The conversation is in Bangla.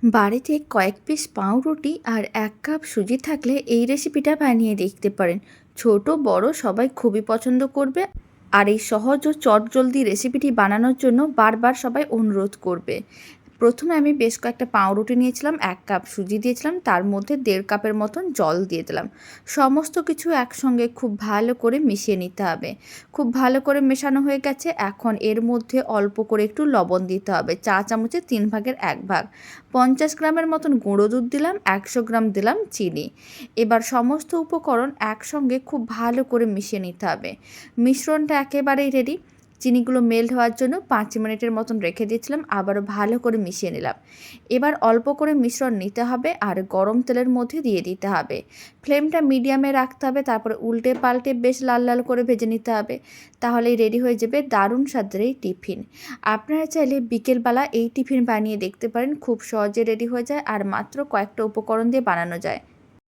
বাড়িতে কয়েক পিস পাউরুটি আর ১ কাপ সুজি থাকলে এই রেসিপিটা বানিয়ে দেখতে পারেন। ছোট বড় সবাই খুবই পছন্দ করবে। আর এই সহজ ও চটজলদি রেসিপিটি বানানোর জন্য বারবার সবাই অনুরোধ করবে। প্রথমে আমি বেশ কয়েকটা পাউরুটি নিয়েছিলাম, ১ কাপ সুজি দিয়েছিলাম, তার মধ্যে ১.৫ কাপের মতন জল দিয়ে দিলাম। সমস্ত কিছু একসঙ্গে খুব ভালো করে মিশিয়ে নিতে হবে। খুব ভালো করে মেশানো হয়ে গেছে। এখন এর মধ্যে অল্প করে একটু লবণ দিতে হবে, চা চামচের ৩ ভাগের ১ ভাগ। ৫০ গ্রামের মতন গুঁড়ো দুধ দিলাম, ১০০ গ্রাম দিলাম চিনি। এবার সমস্ত উপকরণ একসঙ্গে খুব ভালো করে মিশিয়ে নিতে হবে। মিশ্রণটা একেবারেই রেডি। চিনিগুলো মেল্ট হওয়ার জন্য ৫ মিনিটের মতন রেখে দিয়েছিলাম, আবারও ভালো করে মিশিয়ে নিলাম। এবার অল্প করে মিশ্রণ নিতে হবে আর গরম তেলের মধ্যে দিয়ে দিতে হবে। ফ্লেমটা মিডিয়ামে রাখতে হবে, তারপরে উল্টে পাল্টে বেশ লাল লাল করে ভেজে নিতে হবে। তাহলেই রেডি হয়ে যাবে দারুণ স্বাদের এই টিফিন। আপনারা চাইলে বিকেলবেলা এই টিফিন বানিয়ে দেখতে পারেন, খুব সহজে রেডি হয়ে যায় আর মাত্র কয়েকটা উপকরণ দিয়ে বানানো যায়।